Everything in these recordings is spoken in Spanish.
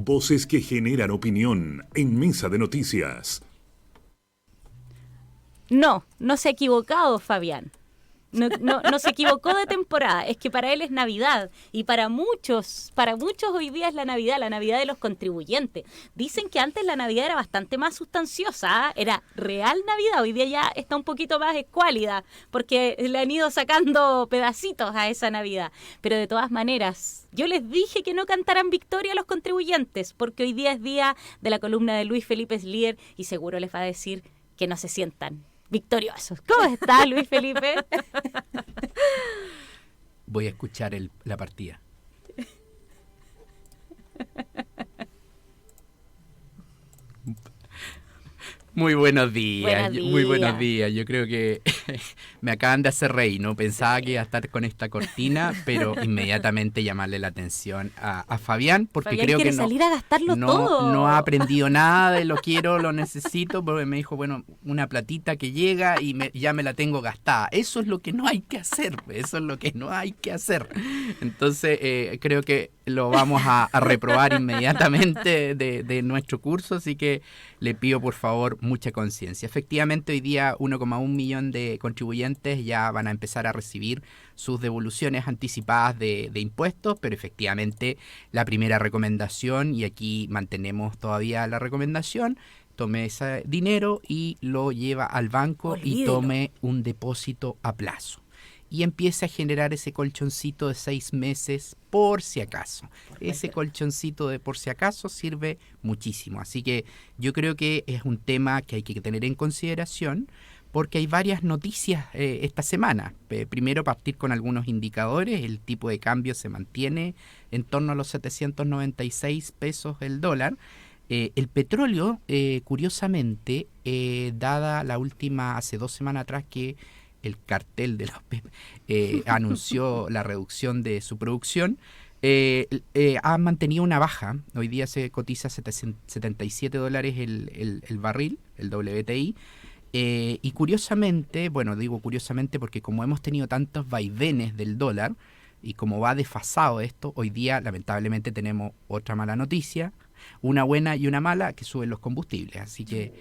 Voces que generan opinión en Mesa de Noticias. No se ha equivocado, Fabián. No se equivocó de temporada. Es que para él es Navidad. Y para muchos hoy día es la Navidad de los contribuyentes. Dicen que antes la Navidad era bastante más sustanciosa, ¿eh? Era real Navidad. Hoy día ya está un poquito más escuálida, porque le han ido sacando pedacitos a esa Navidad. Pero de todas maneras, yo les dije que no cantaran victoria a los contribuyentes, porque hoy día es día de la columna de Luis Felipe Slier y seguro les va a decir que no se sientan victoriosos. ¿Cómo está, Luis Felipe? Voy a escuchar la partida. Muy buenos días. Muy buenos días. Yo creo que me acaban de hacer reír, ¿no? Pensaba que iba a estar con esta cortina, pero inmediatamente llamarle la atención a Fabián, porque Fabián creo quiere que salir a gastarlo todo. No ha aprendido nada de lo quiero, lo necesito, porque me dijo, bueno, una platita que llega y ya me la tengo gastada. Eso es lo que no hay que hacer, Entonces, creo que lo vamos a reprobar inmediatamente de nuestro curso, así que le pido por favor mucha conciencia. Efectivamente, hoy día 1,1 millón de contribuyentes ya van a empezar a recibir sus devoluciones anticipadas de impuestos, pero efectivamente la primera recomendación, y aquí mantenemos todavía la recomendación, tome ese dinero y lo lleva al banco. Olvídelo. Y tome un depósito a plazo. Y empieza a generar ese colchoncito de 6 meses por si acaso. Perfecto. Ese colchoncito de por si acaso sirve muchísimo. Así que yo creo que es un tema que hay que tener en consideración porque hay varias noticias esta semana. Primero, partir con algunos indicadores. El tipo de cambio se mantiene en torno a los 796 pesos el dólar. El petróleo, curiosamente, dada la última, hace 2 semanas atrás que el cartel de la OPEP anunció la reducción de su producción, ha mantenido una baja. Hoy día se cotiza $77 el barril, el WTI. Y curiosamente, bueno, digo curiosamente porque como hemos tenido tantos vaivenes del dólar y como va desfasado esto, hoy día lamentablemente tenemos otra mala noticia, una buena y una mala, que suben los combustibles. Así que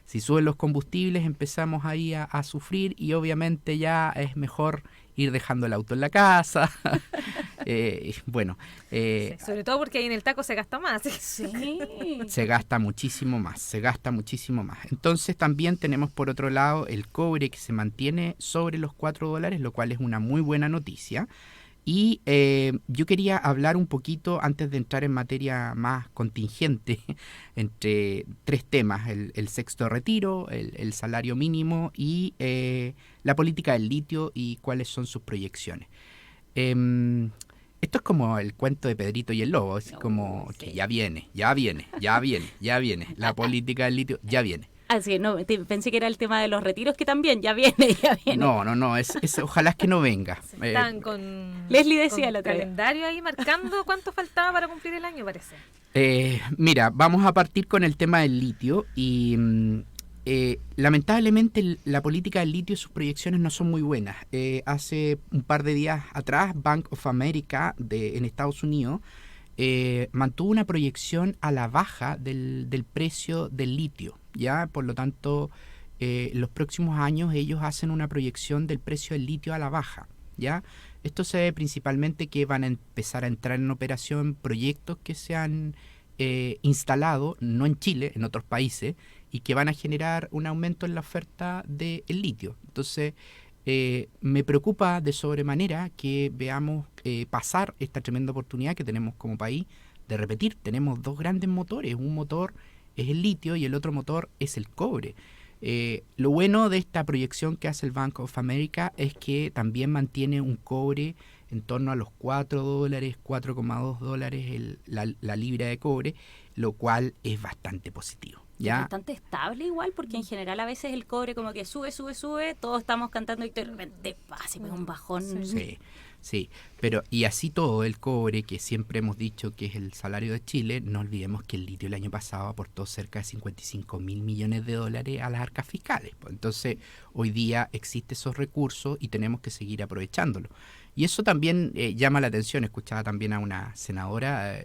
si suben los combustibles empezamos ahí a sufrir y obviamente ya es mejor ir dejando el auto en la casa. Sí, sobre todo porque ahí en el taco se gasta más. Sí. Se gasta muchísimo más. Entonces también tenemos por otro lado el cobre que se mantiene sobre los $4, lo cual es una muy buena noticia. Y yo quería hablar un poquito, antes de entrar en materia más contingente, entre 3 temas: el sexto retiro, el salario mínimo y la política del litio y cuáles son sus proyecciones. Esto es como el cuento de Pedrito y el Lobo, es como sí, que ya viene, la política del litio ya viene. Así, no, pensé que era el tema de los retiros, que también ya viene. No, ojalá es que no venga. Están con Leslie decía con la otra vez. Calendario ahí marcando cuánto faltaba para cumplir el año, parece. Mira, vamos a partir con el tema del litio y lamentablemente la política del litio y sus proyecciones no son muy buenas. Hace un par de días atrás, Bank of America en Estados Unidos mantuvo una proyección a la baja del precio del litio, ¿ya? Por lo tanto, los próximos años ellos hacen una proyección del precio del litio a la baja, ¿ya? Esto se ve principalmente que van a empezar a entrar en operación proyectos que se han instalado, no en Chile, en otros países, y que van a generar un aumento en la oferta del litio. Entonces, me preocupa de sobremanera que veamos pasar esta tremenda oportunidad que tenemos como país de repetir. Tenemos 2 grandes motores. Un motor es el litio y el otro motor es el cobre. Lo bueno de esta proyección que hace el Bank of America es que también mantiene un cobre en torno a los $4, $4,2 la libra de cobre, lo cual es bastante positivo. ¿Ya? Es bastante estable igual, porque en general a veces el cobre como que sube, todos estamos cantando y de repente se pega un bajón. Sí, pero y así todo el cobre, que siempre hemos dicho que es el salario de Chile, no olvidemos que el litio el año pasado aportó cerca de $55 mil millones a las arcas fiscales. Entonces, hoy día existen esos recursos y tenemos que seguir aprovechándolos. Y eso también llama la atención. Escuchaba también a una senadora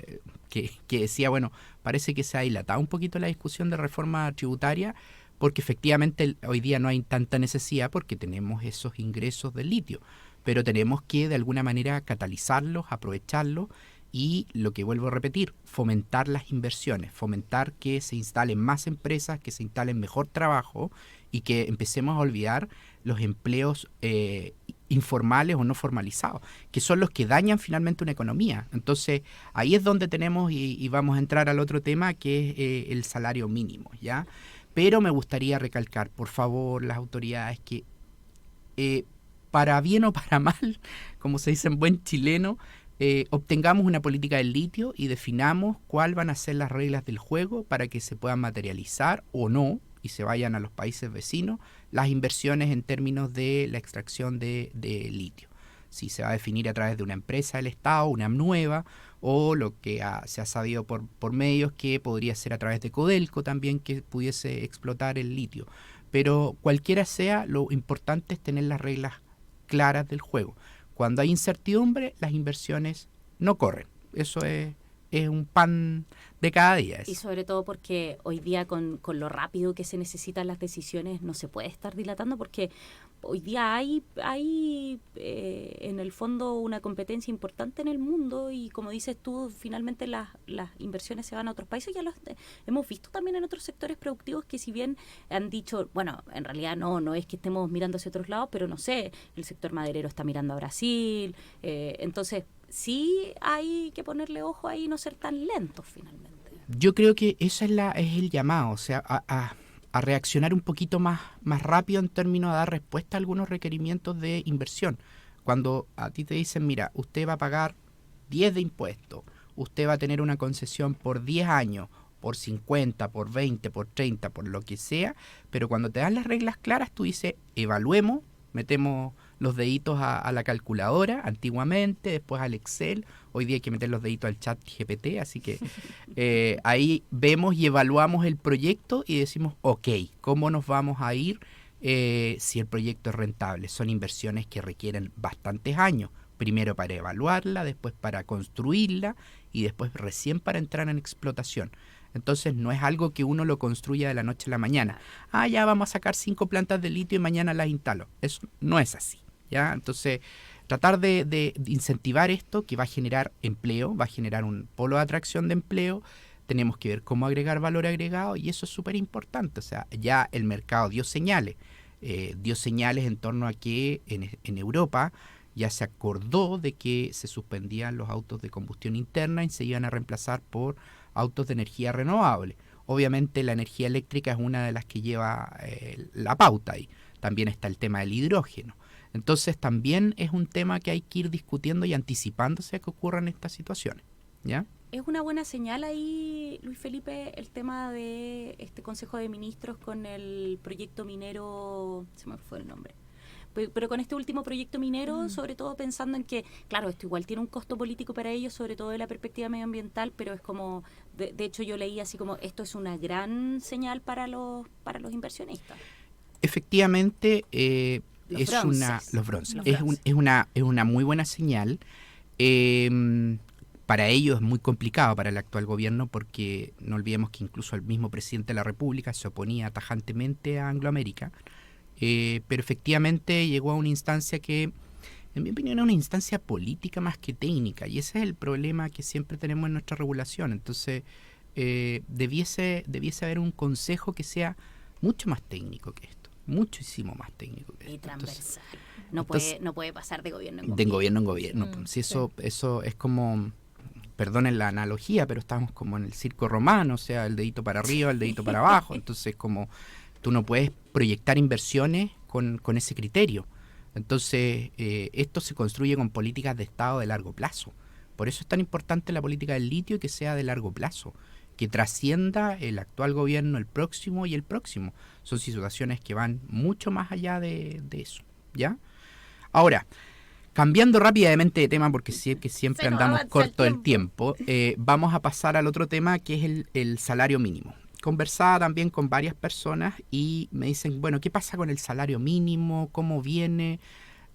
que decía, bueno, parece que se ha dilatado un poquito la discusión de reforma tributaria porque efectivamente hoy día no hay tanta necesidad porque tenemos esos ingresos del litio, pero tenemos que de alguna manera catalizarlos, aprovecharlos y lo que vuelvo a repetir, fomentar las inversiones, fomentar que se instalen más empresas, que se instalen mejor trabajo y que empecemos a olvidar los empleos informales o no formalizados, que son los que dañan finalmente una economía. Entonces, ahí es donde tenemos, y vamos a entrar al otro tema, que es el salario mínimo, ¿ya? Pero me gustaría recalcar, por favor, las autoridades, que para bien o para mal, como se dice en buen chileno, obtengamos una política del litio y definamos cuáles van a ser las reglas del juego para que se puedan materializar o no, y se vayan a los países vecinos, las inversiones en términos de la extracción de litio. Si se va a definir a través de una empresa del Estado, una nueva, o lo que se ha sabido por medios que podría ser a través de Codelco también, que pudiese explotar el litio. Pero cualquiera sea, lo importante es tener las reglas claras del juego. Cuando hay incertidumbre, las inversiones no corren. Eso es un pan de cada día. Y sobre todo porque hoy día con lo rápido que se necesitan las decisiones no se puede estar dilatando, porque hoy día hay en el fondo una competencia importante en el mundo y como dices tú, finalmente las inversiones se van a otros países. Ya lo hemos visto también en otros sectores productivos que si bien han dicho, bueno, en realidad no es que estemos mirando hacia otros lados, pero no sé, el sector maderero está mirando a Brasil, entonces sí hay que ponerle ojo ahí y no ser tan lentos finalmente. Yo creo que ese es el llamado, o sea, a reaccionar un poquito más rápido en términos de dar respuesta a algunos requerimientos de inversión. Cuando a ti te dicen, mira, usted va a pagar 10 de impuestos, usted va a tener una concesión por 10 años, por 50, por 20, por 30, por lo que sea, pero cuando te dan las reglas claras, tú dices, evaluemos, metemos los deditos a la calculadora, antiguamente, después al Excel, hoy día hay que meter los deditos al chat GPT, así que ahí vemos y evaluamos el proyecto y decimos, ok, ¿cómo nos vamos a ir si el proyecto es rentable? Son inversiones que requieren bastantes años, primero para evaluarla, después para construirla y después recién para entrar en explotación. Entonces no es algo que uno lo construya de la noche a la mañana. Ya vamos a sacar 5 plantas de litio y mañana las instalo. Eso no es así, ¿ya? Entonces, tratar de incentivar esto que va a generar empleo, va a generar un polo de atracción de empleo. Tenemos que ver cómo agregar valor agregado y eso es súper importante. O sea, ya el mercado dio señales en torno a que en Europa ya se acordó de que se suspendían los autos de combustión interna y se iban a reemplazar por autos de energía renovable. Obviamente la energía eléctrica es una de las que lleva la pauta ahí. También está el tema del hidrógeno. Entonces también es un tema que hay que ir discutiendo y anticipándose a que ocurran estas situaciones, ¿ya? Es una buena señal ahí, Luis Felipe, el tema de este Consejo de Ministros con el proyecto minero, se me fue el nombre, pero con este último proyecto minero, sobre todo pensando en que, claro, esto igual tiene un costo político para ellos, sobre todo de la perspectiva medioambiental, pero es como, de hecho yo leí así como, esto es una gran señal para los inversionistas. Efectivamente, Los bronces. Es una muy buena señal. Para ellos es muy complicado para el actual gobierno porque no olvidemos que incluso el mismo presidente de la República se oponía tajantemente a Angloamérica. Pero efectivamente llegó a una instancia que, en mi opinión, es una instancia política más que técnica, y ese es el problema que siempre tenemos en nuestra regulación. Entonces, debiese haber un consejo que sea mucho más técnico que esto, muchísimo más técnico que esto. Y transversal. Entonces, no puede pasar de gobierno en gobierno. De gobierno en gobierno. Si eso es como, perdonen la analogía, pero estamos como en el circo romano, o sea, el dedito para arriba, el dedito para abajo. Entonces, como tú no puedes proyectar inversiones con ese criterio. Entonces, esto se construye con políticas de Estado de largo plazo. Por eso es tan importante la política del litio y que sea de largo plazo, que trascienda el actual gobierno, el próximo y el próximo. Son situaciones que van mucho más allá de eso, ¿ya? Ahora, cambiando rápidamente de tema, porque sí que siempre andamos corto del tiempo, vamos a pasar al otro tema, que es el salario mínimo. Conversaba también con varias personas y me dicen, bueno, ¿qué pasa con el salario mínimo? ¿Cómo viene?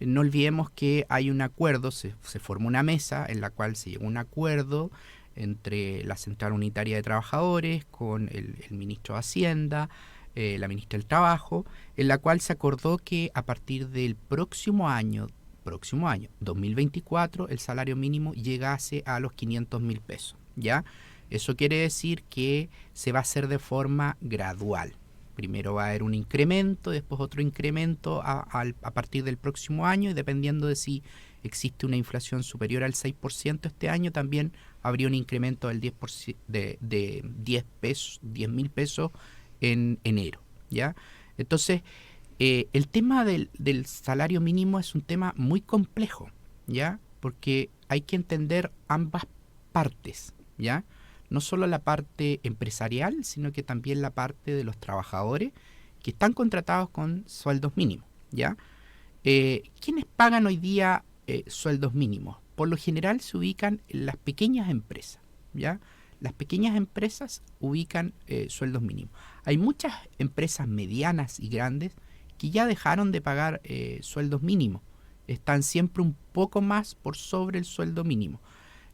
no olvidemos que hay un acuerdo, se formó una mesa en la cual se llegó a un acuerdo entre la Central Unitaria de Trabajadores con el ministro de Hacienda, la ministra del Trabajo, en la cual se acordó que a partir del próximo año 2024, el salario mínimo llegase a los 500.000 pesos, ¿ya? Eso quiere decir que se va a hacer de forma gradual. Primero va a haber un incremento, después otro incremento a partir del próximo año, y dependiendo de si existe una inflación superior al 6% este año, también habría un incremento del 10%, de 10.000 pesos en enero, ¿ya? Entonces, el tema del salario mínimo es un tema muy complejo, ¿ya? Porque hay que entender ambas partes, ¿ya? No solo la parte empresarial, sino que también la parte de los trabajadores que están contratados con sueldos mínimos, ¿ya? ¿Quiénes pagan hoy día sueldos mínimos? Por lo general se ubican en las pequeñas empresas, ¿ya? Las pequeñas empresas ubican sueldos mínimos. Hay muchas empresas medianas y grandes que ya dejaron de pagar sueldos mínimos. Están siempre un poco más por sobre el sueldo mínimo.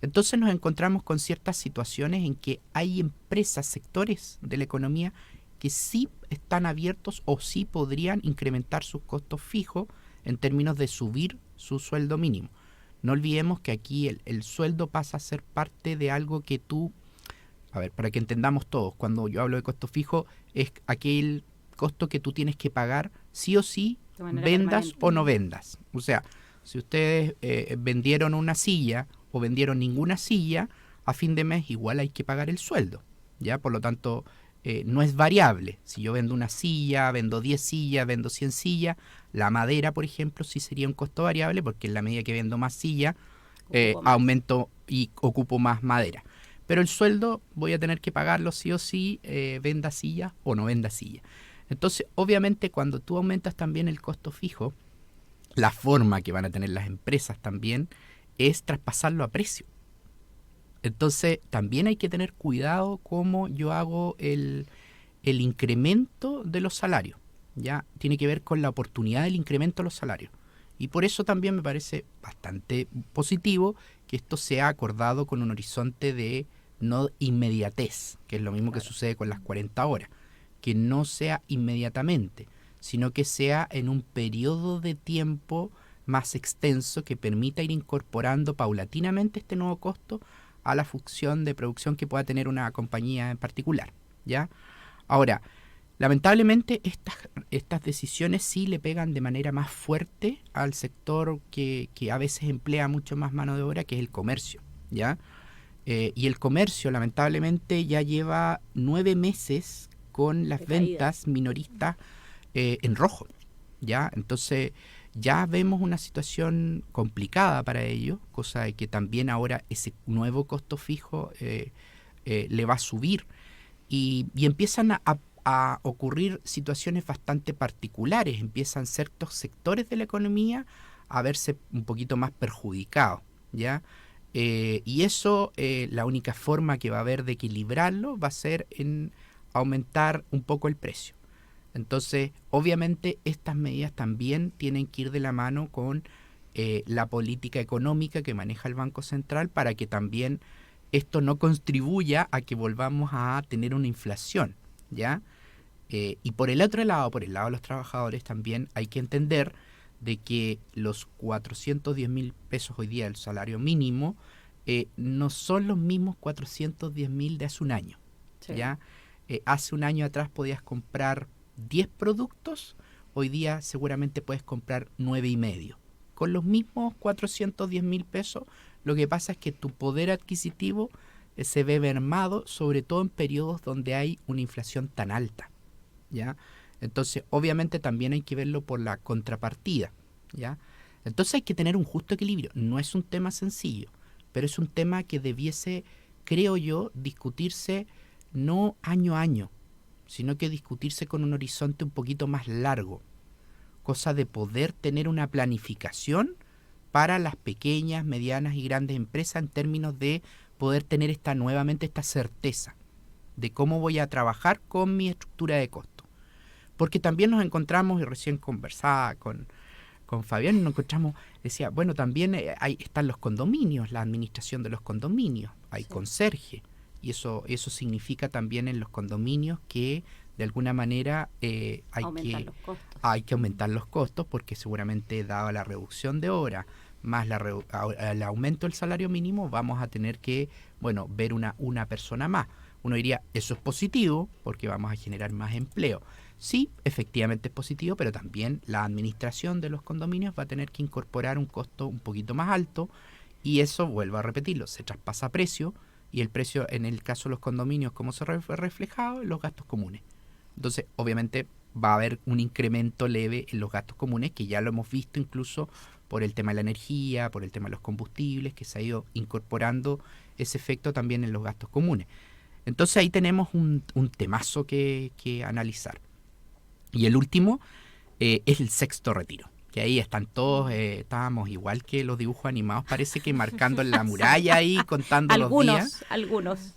Entonces nos encontramos con ciertas situaciones en que hay empresas, sectores de la economía que sí están abiertos o sí podrían incrementar sus costos fijos en términos de subir su sueldo mínimo. No olvidemos que aquí el sueldo pasa a ser parte de algo que tú, a ver, para que entendamos todos, cuando yo hablo de costo fijo, es aquel costo que tú tienes que pagar sí o sí, vendas o no vendas. O sea, si ustedes vendieron una silla o vendieron ninguna silla, a fin de mes igual hay que pagar el sueldo, ¿ya? Por lo tanto, no es variable. Si yo vendo una silla, vendo 10 sillas, vendo 100 sillas, la madera, por ejemplo, sí sería un costo variable, porque en la medida que vendo más sillas, aumento y ocupo más madera. Pero el sueldo voy a tener que pagarlo sí o sí, venda silla o no venda silla. Entonces, obviamente, cuando tú aumentas también el costo fijo, la forma que van a tener las empresas también es traspasarlo a precio. Entonces, también hay que tener cuidado cómo yo hago el incremento de los salarios. Ya tiene que ver con la oportunidad del incremento de los salarios. Y por eso también me parece bastante positivo que esto sea acordado con un horizonte de no inmediatez, que es lo mismo que sucede con las 40 horas. Que no sea inmediatamente, sino que sea en un periodo de tiempo más extenso que permita ir incorporando paulatinamente este nuevo costo a la función de producción que pueda tener una compañía en particular, ¿ya? Ahora, lamentablemente estas decisiones sí le pegan de manera más fuerte al sector que a veces emplea mucho más mano de obra, que es el comercio, ¿ya? Y el comercio lamentablemente ya lleva 9 meses con las ventas minoristas en rojo, ¿ya? Entonces ya vemos una situación complicada para ellos, cosa de que también ahora ese nuevo costo fijo le va a subir y empiezan a ocurrir situaciones bastante particulares, empiezan ciertos sectores de la economía a verse un poquito más perjudicados, ¿ya? Y eso, la única forma que va a haber de equilibrarlo va a ser en aumentar un poco el precio. Entonces, obviamente, estas medidas también tienen que ir de la mano con la política económica que maneja el Banco Central para que también esto no contribuya a que volvamos a tener una inflación, ¿ya? Y por el otro lado, por el lado de los trabajadores, también hay que entender de que los 410.000 pesos hoy día del salario mínimo no son los mismos 410.000 de hace un año, sí. ¿Ya? Hace un año atrás podías comprar 10 productos, hoy día seguramente puedes comprar 9,5. Con los mismos 410.000 pesos, lo que pasa es que tu poder adquisitivo se ve mermado, sobre todo en periodos donde hay una inflación tan alta, ¿ya? Entonces, obviamente también hay que verlo por la contrapartida, ¿ya? Entonces hay que tener un justo equilibrio. No es un tema sencillo, pero es un tema que debiese, creo yo, discutirse no año a año, sino que discutirse con un horizonte un poquito más largo, cosa de poder tener una planificación para las pequeñas, medianas y grandes empresas en términos de poder tener nuevamente esta certeza de cómo voy a trabajar con mi estructura de costo. Porque también nos encontramos, y recién conversaba con con Fabián, nos encontramos, decía, bueno, también están los condominios, la administración de los condominios, hay conserje, y eso significa también en los condominios que de alguna manera hay que aumentar los costos, porque seguramente dada la reducción de horas más el aumento del salario mínimo, vamos a tener que, bueno, ver una persona más. Uno diría, eso es positivo porque vamos a generar más empleo. Sí, efectivamente es positivo, pero también la administración de los condominios va a tener que incorporar un costo un poquito más alto, y eso, vuelvo a repetirlo, se traspasa a precio, y el precio en el caso de los condominios, ¿cómo se ve reflejado? En los gastos comunes. Entonces, obviamente, va a haber un incremento leve en los gastos comunes, que ya lo hemos visto incluso por el tema de la energía, por el tema de los combustibles, que se ha ido incorporando ese efecto también en los gastos comunes. Entonces ahí tenemos un temazo que analizar. Y el último es el sexto retiro, que ahí están todos, estábamos igual que los dibujos animados, parece que marcando en la muralla ahí, contando los días. Algunos.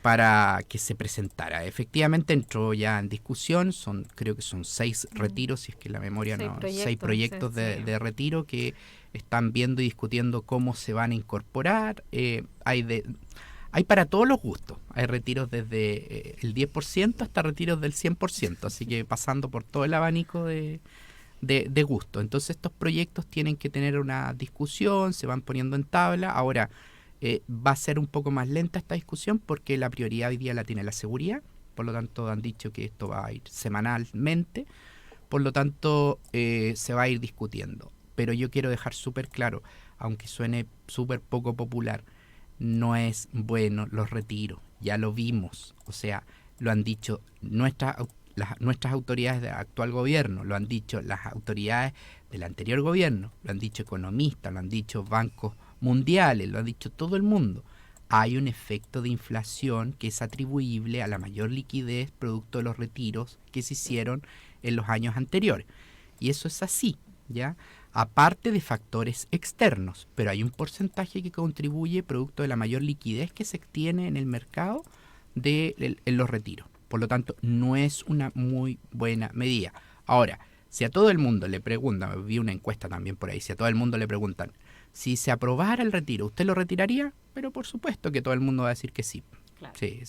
Para que se presentara. Efectivamente entró ya en discusión, creo que son 6 retiros, si es que la memoria 6 proyectos de retiro que están viendo y discutiendo cómo se van a incorporar. Hay para todos los gustos. Hay retiros desde el 10% hasta retiros del 100%, así que pasando por todo el abanico de gusto. Entonces estos proyectos tienen que tener una discusión, se van poniendo en tabla. Ahora va a ser un poco más lenta esta discusión porque la prioridad hoy día la tiene la seguridad, por lo tanto han dicho que esto va a ir semanalmente, por lo tanto se va a ir discutiendo. Pero yo quiero dejar súper claro, aunque suene súper poco popular, no es bueno los retiros, ya lo vimos, o sea, lo han dicho nuestras autoridades del actual gobierno, lo han dicho las autoridades del anterior gobierno, lo han dicho economistas, lo han dicho bancos mundiales, lo ha dicho todo el mundo. Hay un efecto de inflación que es atribuible a la mayor liquidez producto de los retiros que se hicieron en los años anteriores. Y eso es así, ¿ya? Aparte de factores externos, pero hay un porcentaje que contribuye producto de la mayor liquidez que se tiene en el mercado en los retiros. Por lo tanto, no es una muy buena medida. Ahora, si a todo el mundo le preguntan, vi una encuesta también por ahí, si a todo el mundo le preguntan, si se aprobara el retiro, ¿usted lo retiraría? Pero por supuesto que todo el mundo va a decir que sí. Claro. Sí,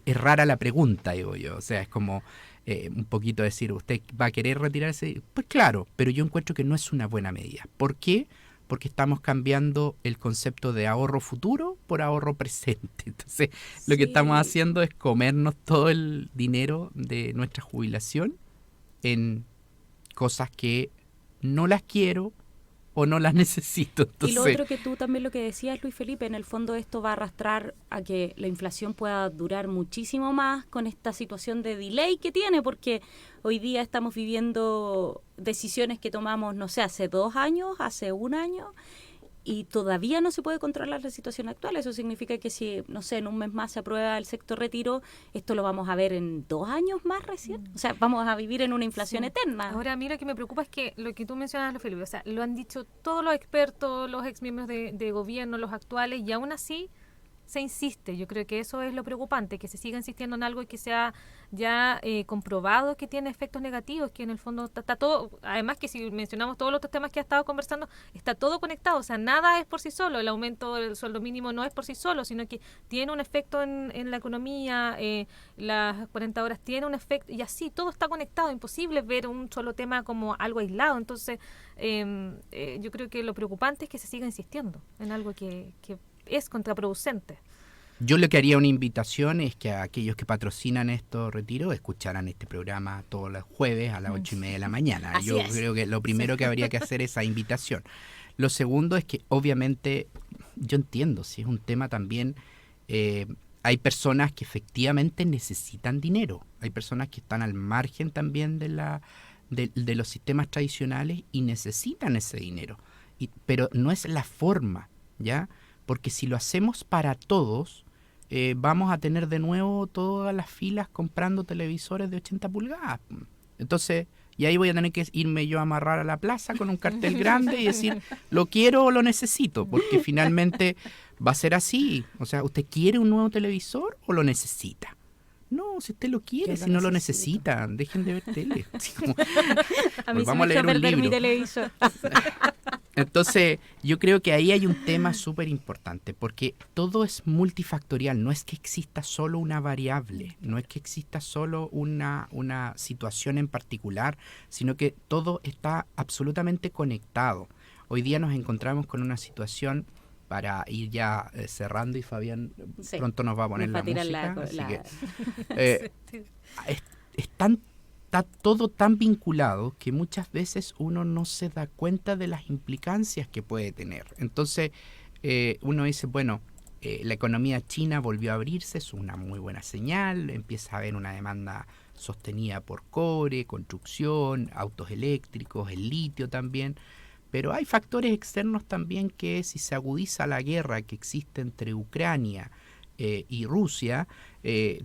es rara la pregunta, digo yo. O sea, es como un poquito decir, ¿usted va a querer retirarse? Pues claro, pero yo encuentro que no es una buena medida. ¿Por qué? Porque estamos cambiando el concepto de ahorro futuro por ahorro presente. Entonces, lo que estamos haciendo es comernos todo el dinero de nuestra jubilación en cosas que no las quiero o no las necesito. Entonces, y lo otro que tú también lo que decías, Luis Felipe, en el fondo esto va a arrastrar a que la inflación pueda durar muchísimo más con esta situación de delay que tiene, porque hoy día estamos viviendo decisiones que tomamos, no sé, hace 2 años, hace 1 año, y todavía no se puede controlar la situación actual. Eso significa que si, no sé, en un mes más se aprueba el sexto retiro, esto lo vamos a ver en 2 años más recién. O sea, vamos a vivir en una inflación eterna. Ahora, a mí lo que me preocupa es que lo que tú mencionas, Felipe, o sea, lo han dicho todos los expertos, los exmiembros de gobierno, los actuales, y aún así se insiste. Yo creo que eso es lo preocupante, que se siga insistiendo en algo y que sea ya comprobado que tiene efectos negativos, que en el fondo está todo, además que si mencionamos todos los otros temas que ha estado conversando, está todo conectado, o sea, nada es por sí solo, el aumento del sueldo mínimo no es por sí solo, sino que tiene un efecto en la economía, las 40 horas tiene un efecto, y así todo está conectado, imposible ver un solo tema como algo aislado. Entonces yo creo que lo preocupante es que se siga insistiendo en algo que es contraproducente. Yo lo que haría una invitación es que a aquellos que patrocinan estos retiros escucharan este programa todos los jueves a las 8:30 de la mañana. Así Yo es. creo que lo primero que habría que hacer es esa invitación. Lo segundo es que obviamente yo entiendo, si es un tema también, hay personas que efectivamente necesitan dinero, hay personas que están al margen también de los sistemas tradicionales y necesitan ese dinero, pero no es la forma, ¿ya? Porque si lo hacemos para todos, vamos a tener de nuevo todas las filas comprando televisores de 80 pulgadas. Entonces, y ahí voy a tener que irme yo a amarrar a la plaza con un cartel grande y decir, lo quiero o lo necesito, porque finalmente va a ser así. O sea, ¿usted quiere un nuevo televisor o lo necesita? No, si usted lo quiere, Yo si no lo necesito. necesitan, dejen de ver tele. Así como, A mí se vamos me a echó a leer un perder mi libro. televisor. Entonces, yo creo que ahí hay un tema súper importante, porque todo es multifactorial, no es que exista solo una variable, no es que exista solo una situación en particular, sino que todo está absolutamente conectado. Hoy día nos encontramos con una situación, para ir ya cerrando, y Fabián Sí, pronto nos va a poner nos va la a tirar música, la- así la- que está todo tan vinculado que muchas veces uno no se da cuenta de las implicancias que puede tener. Entonces, uno dice, bueno, la economía china volvió a abrirse, es una muy buena señal, empieza a haber una demanda sostenida por cobre, construcción, autos eléctricos, el litio también, pero hay factores externos también que, si se agudiza la guerra que existe entre Ucrania y Rusia,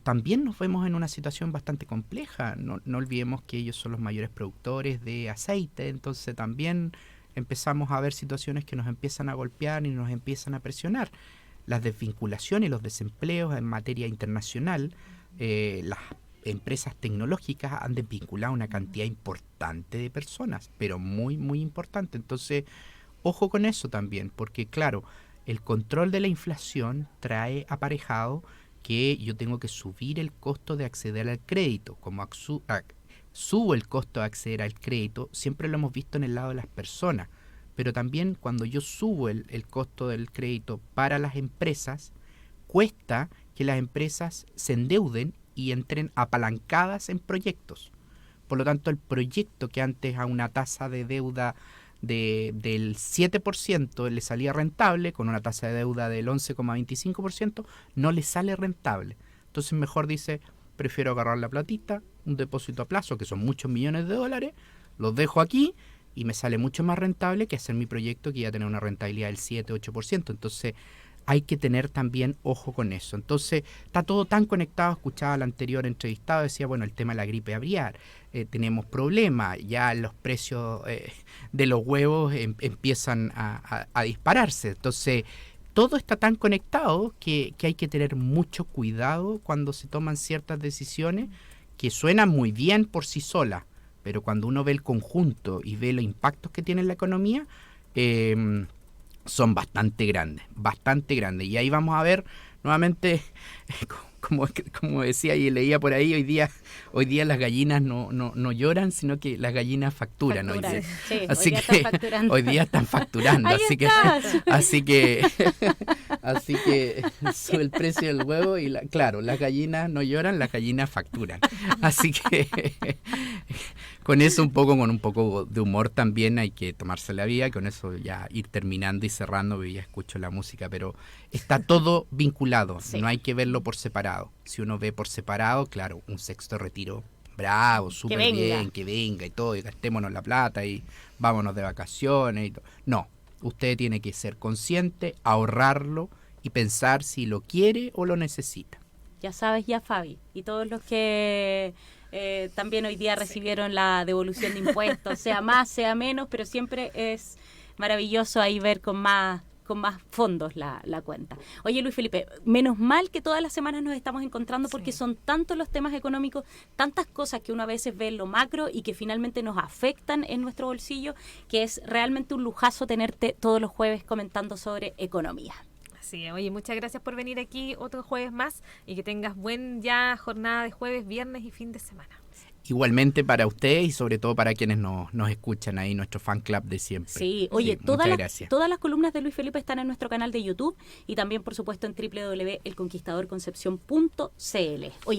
también nos vemos en una situación bastante compleja. No olvidemos que ellos son los mayores productores de aceite, entonces también empezamos a ver situaciones que nos empiezan a golpear y nos empiezan a presionar. Las desvinculaciones y los desempleos en materia internacional, las empresas tecnológicas han desvinculado una cantidad importante de personas, pero muy, muy importante. Entonces, ojo con eso también, porque claro, el control de la inflación trae aparejado que yo tengo que subir el costo de acceder al crédito. Como subo el costo de acceder al crédito, siempre lo hemos visto en el lado de las personas, pero también cuando yo subo el costo del crédito para las empresas, cuesta que las empresas se endeuden y entren apalancadas en proyectos. Por lo tanto, el proyecto que antes a una tasa de deuda del 7% le salía rentable, con una tasa de deuda del 11,25%, no le sale rentable. Entonces mejor dice, prefiero agarrar la platita, un depósito a plazo, que son muchos millones de dólares, los dejo aquí y me sale mucho más rentable que hacer mi proyecto, que iba a tener una rentabilidad del 7-8%. Entonces hay que tener también ojo con eso. Entonces está todo tan conectado. Escuchaba al anterior entrevistado, decía, bueno, el tema de la gripe aviar, tenemos problemas, ya los precios de los huevos empiezan a dispararse. Entonces todo está tan conectado que hay que tener mucho cuidado cuando se toman ciertas decisiones que suenan muy bien por sí solas, pero cuando uno ve el conjunto y ve los impactos que tiene en la economía, son bastante grandes. Y ahí vamos a ver nuevamente, como decía y leía por ahí, hoy día las gallinas no lloran, sino que las gallinas facturan. Hoy día. Sí, Así hoy día que están facturando. hoy día están facturando. Ahí estás. así que sube el precio del huevo y claro, las gallinas no lloran, las gallinas facturan. Así que con eso con un poco de humor también hay que tomarse la vida, con eso ya ir terminando y cerrando, porque ya escucho la música, pero está todo vinculado, Sí. no hay que verlo por separado. Si uno ve por separado, claro, un sexto retiro, bravo, súper bien, que venga y todo, y gastémonos la plata y vámonos de vacaciones y todo. No, usted tiene que ser consciente, ahorrarlo y pensar si lo quiere o lo necesita. Ya sabes, ya Fabi, y todos los que también hoy día recibieron la devolución de impuestos, sea más, sea menos, pero siempre es maravilloso ahí ver con más fondos la cuenta. Oye, Luis Felipe, menos mal que todas las semanas nos estamos encontrando, porque son tantos los temas económicos, tantas cosas que uno a veces ve en lo macro y que finalmente nos afectan en nuestro bolsillo, que es realmente un lujazo tenerte todos los jueves comentando sobre economía. Sí, oye, muchas gracias por venir aquí otro jueves más y que tengas buen ya jornada de jueves, viernes y fin de semana. Igualmente para ustedes y sobre todo para quienes nos escuchan ahí, nuestro fan club de siempre. Sí, oye, muchas gracias. todas las columnas de Luis Felipe están en nuestro canal de YouTube y también, por supuesto, en www.elconquistadorconcepcion.cl. Oye,